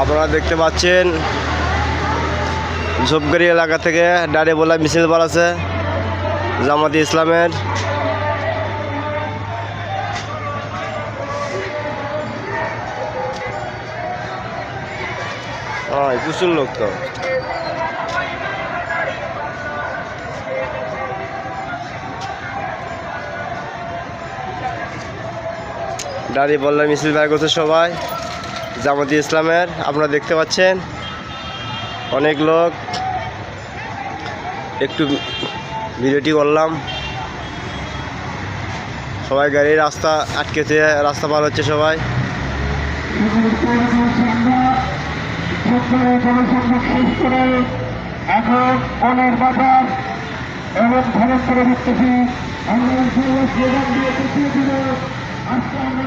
আপনারা দেখতে পাচ্ছেন ঝোপগাড়ি এলাকা থেকে দাঁড়িয়ে মিছিল বার আছে জামাতে ইসলামের। প্রচুর লোক তো। দাঁড়িয়ে মিছিল বের করছে সবাই জামাতে ইসলামের। আপনারা দেখতে পাচ্ছেন অনেক লোক। একটু ভিডিওটি করলাম, সবাই গাড়ির রাস্তা আটকেছে, রাস্তা পার হচ্ছে সবাই। এখন অনেক বাজার এবং ভ্রমণ করে দিতেছি। আমরা দিয়ে পিছিয়ে দিল। আজকে আমরা